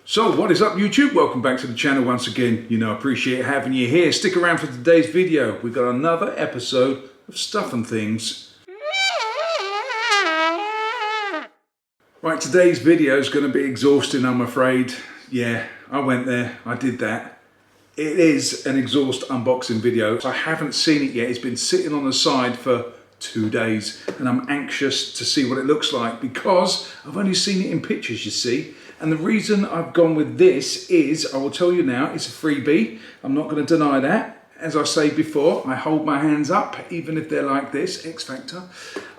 So what is up YouTube? Welcome back to the channel once again. I appreciate having you here. Stick around for today's video. We've got another episode of Stuff and Things. Right, today's video is going to be exhausting, I'm afraid. Yeah, I went there, I did that. It is an exhaust unboxing video. I haven't seen it yet. It's been sitting on the side for 2 days and I'm anxious to see what it looks like because I've only seen it in pictures, you see. And the reason I've gone with this is, I will tell you now, it's a freebie. I'm not going to deny that. As I say before, I hold my hands up, even if they're like this, X Factor.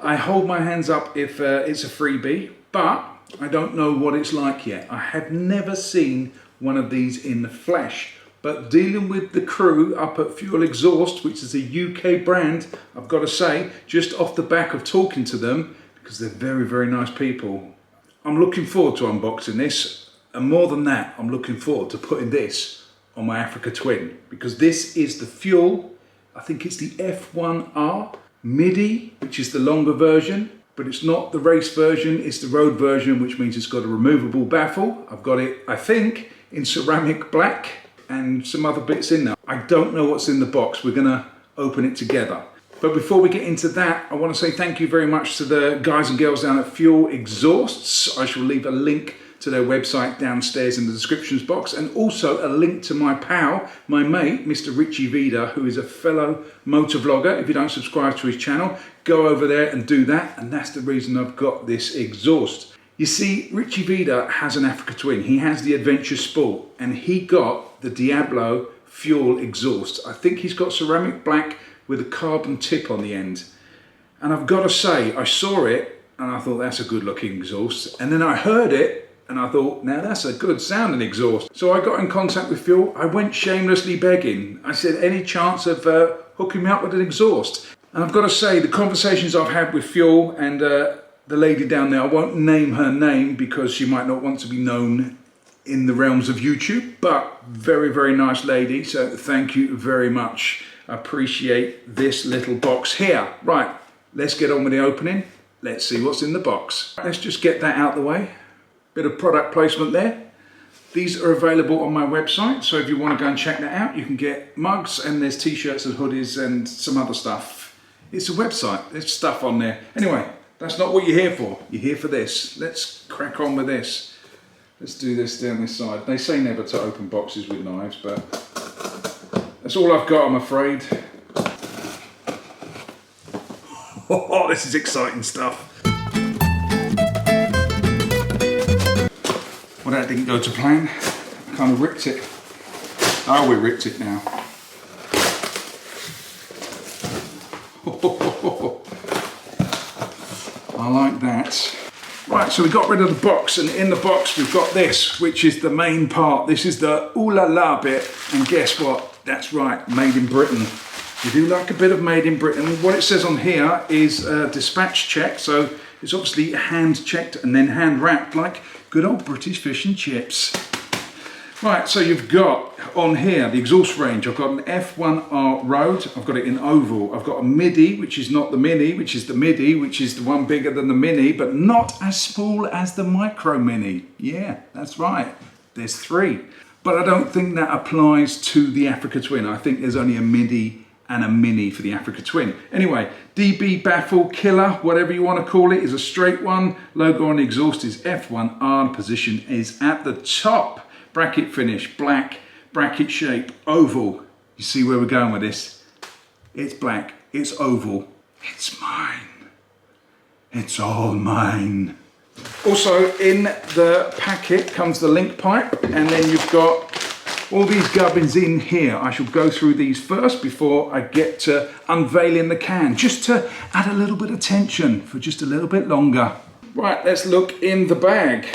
I hold my hands up if it's a freebie, but I don't know what it's like yet. I have never seen one of these in the flesh. But dealing with the crew up at Fuel Exhaust, which is a UK brand, I've got to say, just off the back of talking to them, because they're very, very nice people, I'm looking forward to unboxing this, and more than that, I'm looking forward to putting this on my Africa Twin, because this is the Fuel, I think it's the F1R MIDI, which is the longer version, but it's not the race version, it's the road version, which means it's got a removable baffle. I've got it, I think, in ceramic black and some other bits in there. I don't know what's in the box. We're gonna open it together. But before we get into that, I want to say thank you very much to the guys and girls down at Fuel Exhausts. I shall leave a link to their website downstairs in the descriptions box, and also a link to my pal, my mate, Mr. Richie Vida, who is a fellow motor vlogger. If you don't subscribe to his channel, go over there and do that, and that's the reason I've got this exhaust. You see, Richie Vida has an Africa Twin. He has the Adventure Sport, and he got the Diablo Fuel exhaust. I think he's got ceramic black with a carbon tip on the end. And I've got to say, I saw it and I thought that's a good looking exhaust. And then I heard it and I thought, now that's a good sounding exhaust. So I got in contact with Fuel. I went shamelessly begging. I said, any chance of hooking me up with an exhaust? And I've got to say, the conversations I've had with Fuel and the lady down there, I won't name her name because she might not want to be known in the realms of YouTube, but very, very nice lady. So thank you very much. I appreciate this little box here. Right, let's get on with the opening. Let's see what's in the box. Let's just get that out the way. Bit of product placement there. These are available on my website, so if you want to go and check that out, you can get mugs, and there's t-shirts and hoodies and some other stuff. It's a website, there's stuff on there. Anyway, that's not what you're here for. You're here for this. Let's crack on with this. Let's do this down this side. They say never to open boxes with knives, but that's all I've got, I'm afraid. Oh, this is exciting stuff. Well, that didn't go to plan. I kind of ripped it. Oh, we ripped it now. I like that. Right, so we got rid of the box, and in the box we've got this, which is the main part. This is the ooh la la bit, and guess what? That's right, made in Britain. We do like a bit of made in Britain. What it says on here is dispatch check, so it's obviously hand checked and then hand wrapped like good old British fish and chips. Right, so you've got on here the exhaust range. I've got an F1R Road, I've got it in oval. I've got a MIDI, which is not the Mini, which is the MIDI, which is the one bigger than the Mini, but not as small as the Micro Mini. Yeah, that's right, there's 3. But I don't think that applies to the Africa Twin. I think there's only a MIDI and a Mini for the Africa Twin. Anyway, DB baffle killer, whatever you want to call it, is a straight one. Logo on the exhaust is F1R, position is at the top. Bracket finish, black, bracket shape, oval. You see where we're going with this? It's black, it's oval, it's mine. It's all mine. Also in the packet comes the link pipe, and then you've got all these gubbins in here. I shall go through these first before I get to unveiling the can, just to add a little bit of tension for just a little bit longer. Right, let's look in the bag.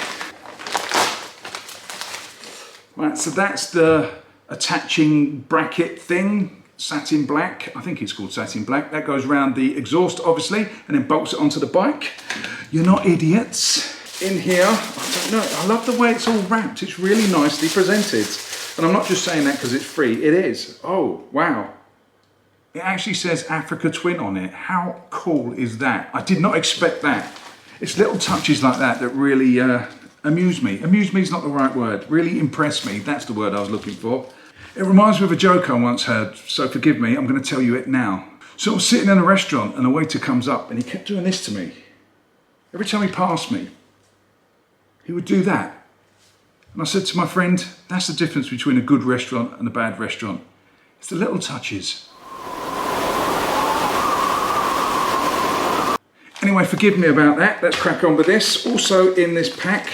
Right, so that's the attaching bracket thing, satin black. I think it's called satin black. That goes around the exhaust, obviously, and then bolts it onto the bike. You're not idiots. In here, I don't know, I love the way it's all wrapped. It's really nicely presented. And I'm not just saying that because it's free, it is. Oh, wow. It actually says Africa Twin on it. How cool is that? I did not expect that. It's little touches like that that really Amuse me. Amuse me is not the right word. Really impress me. That's the word I was looking for. It reminds me of a joke I once heard, so forgive me, I'm going to tell you it now. So I was sitting in a restaurant and a waiter comes up and he kept doing this to me. Every time he passed me, he would do that. And I said to my friend, that's the difference between a good restaurant and a bad restaurant. It's the little touches. Anyway, forgive me about that. Let's crack on with this. Also in this pack,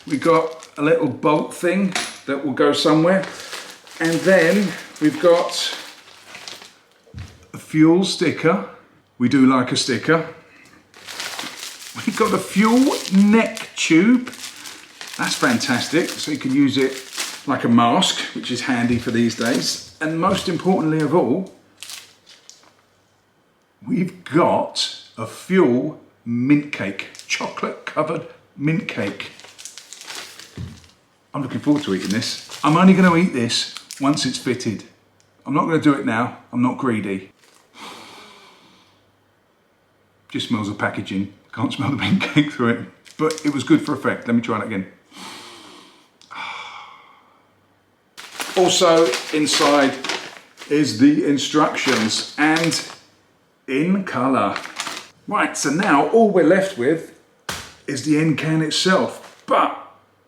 we got a little bolt thing that will go somewhere. And then we've got a fuel sticker. We do like a sticker. We've got a fuel neck tube. That's fantastic. So you can use it like a mask, which is handy for these days. And most importantly of all, we've got a fuel mint cake, chocolate covered mint cake. I'm looking forward to eating this. I'm only going to eat this once it's fitted. I'm not going to do it now. I'm not greedy. Just smells of packaging. Can't smell the mint cake through it. But it was good for effect. Let me try it again. Also inside is the instructions and in colour. Right, so now all we're left with is the end can itself. But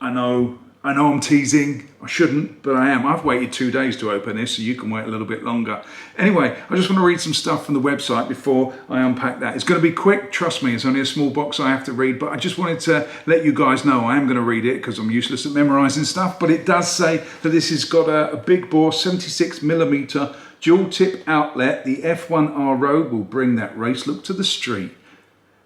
I know I'm teasing. I shouldn't, but I am. I've waited 2 days to open this, so you can wait a little bit longer. Anyway, I just want to read some stuff from the website before I unpack that. It's going to be quick, trust me, it's only a small box I have to read, but I just wanted to let you guys know I am going to read it because I'm useless at memorising stuff, but it does say that this has got a big bore 76mm dual tip outlet. The F1R Road will bring that race look to the street.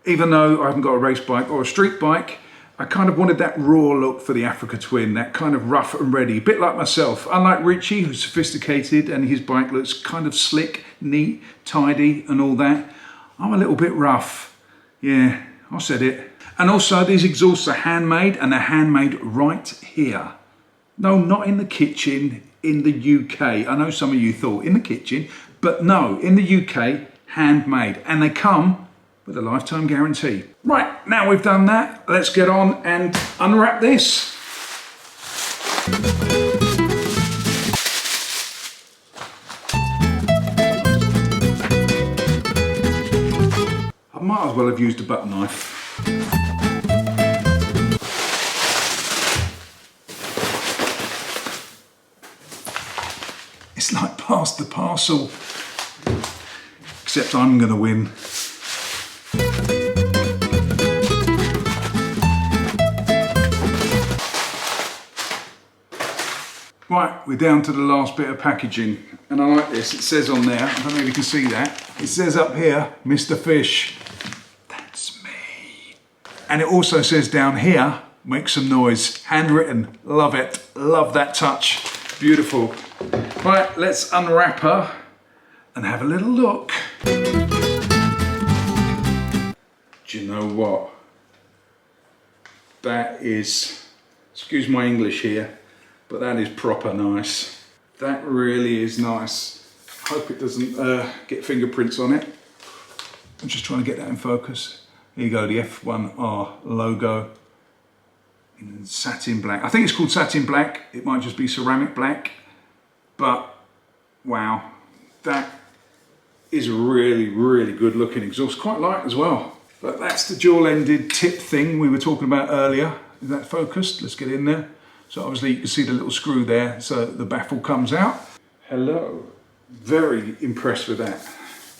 Even though I haven't got a race bike or a street bike, I kind of wanted that raw look for the Africa Twin, that kind of rough and ready, a bit like myself. Unlike Richie, who's sophisticated and his bike looks kind of slick, neat, tidy and all that, I'm a little bit rough. Yeah, I said it. And also these exhausts are handmade, and they're handmade right here. No, not in the kitchen in the UK. I know some of you thought in the kitchen, but no, in the UK, handmade. And they come with a lifetime guarantee. Right, now we've done that, let's get on and unwrap this. I might as well have used a butter knife. It's like pass the parcel, except I'm gonna win. Right, we're down to the last bit of packaging, and I like this. It says on there, I don't know if you can see that, it says up here, Mr. Fish. That's me. And it also says down here, make some noise. Handwritten, love it, love that touch. Beautiful. Right, let's unwrap her and have a little look. Do you know what? That is, excuse my English here, but that is proper nice. That really is nice. Hope it doesn't get fingerprints on it. I'm just trying to get that in focus. Here you go, the F1R logo in satin black. I think it's called satin black. It might just be ceramic black, but wow, that is a really, really good looking exhaust. Quite light as well. But that's the dual-ended tip thing we were talking about earlier. Is that focused? Let's get in there. So obviously you can see the little screw there, so the baffle comes out. Hello. Very impressed with that.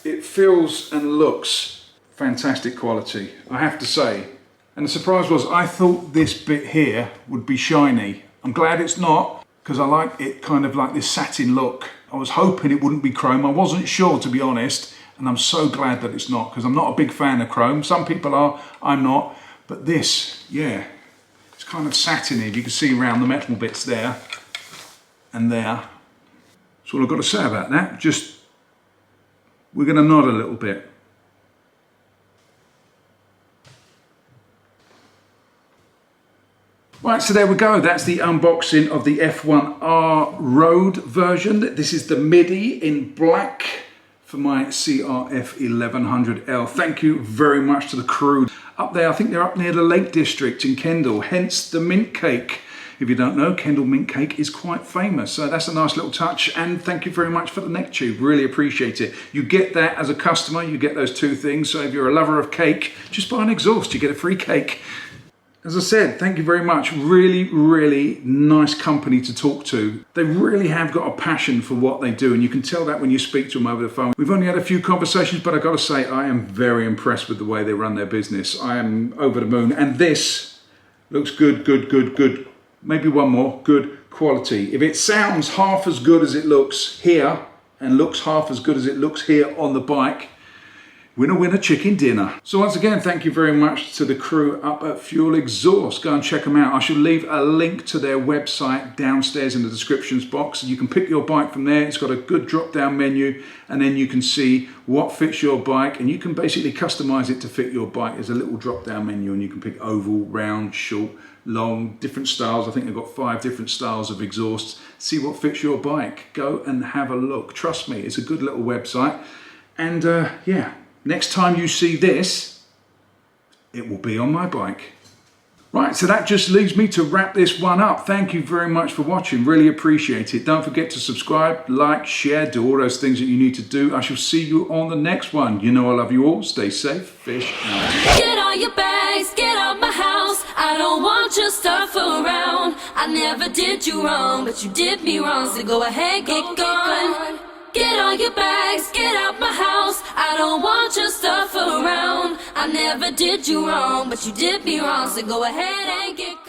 It feels and looks fantastic quality, I have to say. And the surprise was, I thought this bit here would be shiny. I'm glad it's not, because I like it kind of like this satin look. I was hoping it wouldn't be chrome. I wasn't sure, to be honest. And I'm so glad that it's not, because I'm not a big fan of chrome. Some people are, I'm not. But this, yeah, it's kind of satiny. You can see around the metal bits there and there. That's all I've got to say about that. Just, we're going to nod a little bit. Right, so there we go. That's the unboxing of the F1R Road version. This is the MIDI in black for my CRF 1100L. Thank you very much to the crew up there. I think they're up near the Lake District in Kendal, hence the mint cake. If you don't know, Kendal mint cake is quite famous, so that's a nice little touch. And thank you very much for the neck tube, really appreciate it. You get that as a customer, you get those two things. So if you're a lover of cake, just buy an exhaust, you get a free cake. As I said, thank you very much. Really, really nice company to talk to. They really have got a passion for what they do, and you can tell that when you speak to them over the phone. We've only had a few conversations, but I've got to say, I am very impressed with the way they run their business. I am over the moon, and this looks good, good, good, good. Maybe one more, good quality. If it sounds half as good as it looks here, and looks half as good as it looks here on the bike, winner, winner, chicken dinner. So once again, thank you very much to the crew up at Fuel Exhaust. Go and check them out. I shall leave a link to their website downstairs in the descriptions box. You can pick your bike from there. It's got a good drop-down menu, and then you can see what fits your bike, and you can basically customize it to fit your bike. There's a little drop-down menu, and you can pick oval, round, short, long, different styles. I think they've got 5 different styles of exhausts. See what fits your bike. Go and have a look. Trust me, it's a good little website. And yeah. Next time you see this, it will be on my bike. Right, so that just leaves me to wrap this one up. Thank you very much for watching, really appreciate it. Don't forget to subscribe, like, share, do all those things that you need to do. I shall see you on the next one. You know I love you all, stay safe, fish out. Get all your bags, get out my house. I don't want your stuff around. I never did you wrong, but you did me wrong, so go ahead, get gone. Get all your bags, get out my house. I don't want your stuff around. I never did you wrong, but you did me wrong, so go ahead and get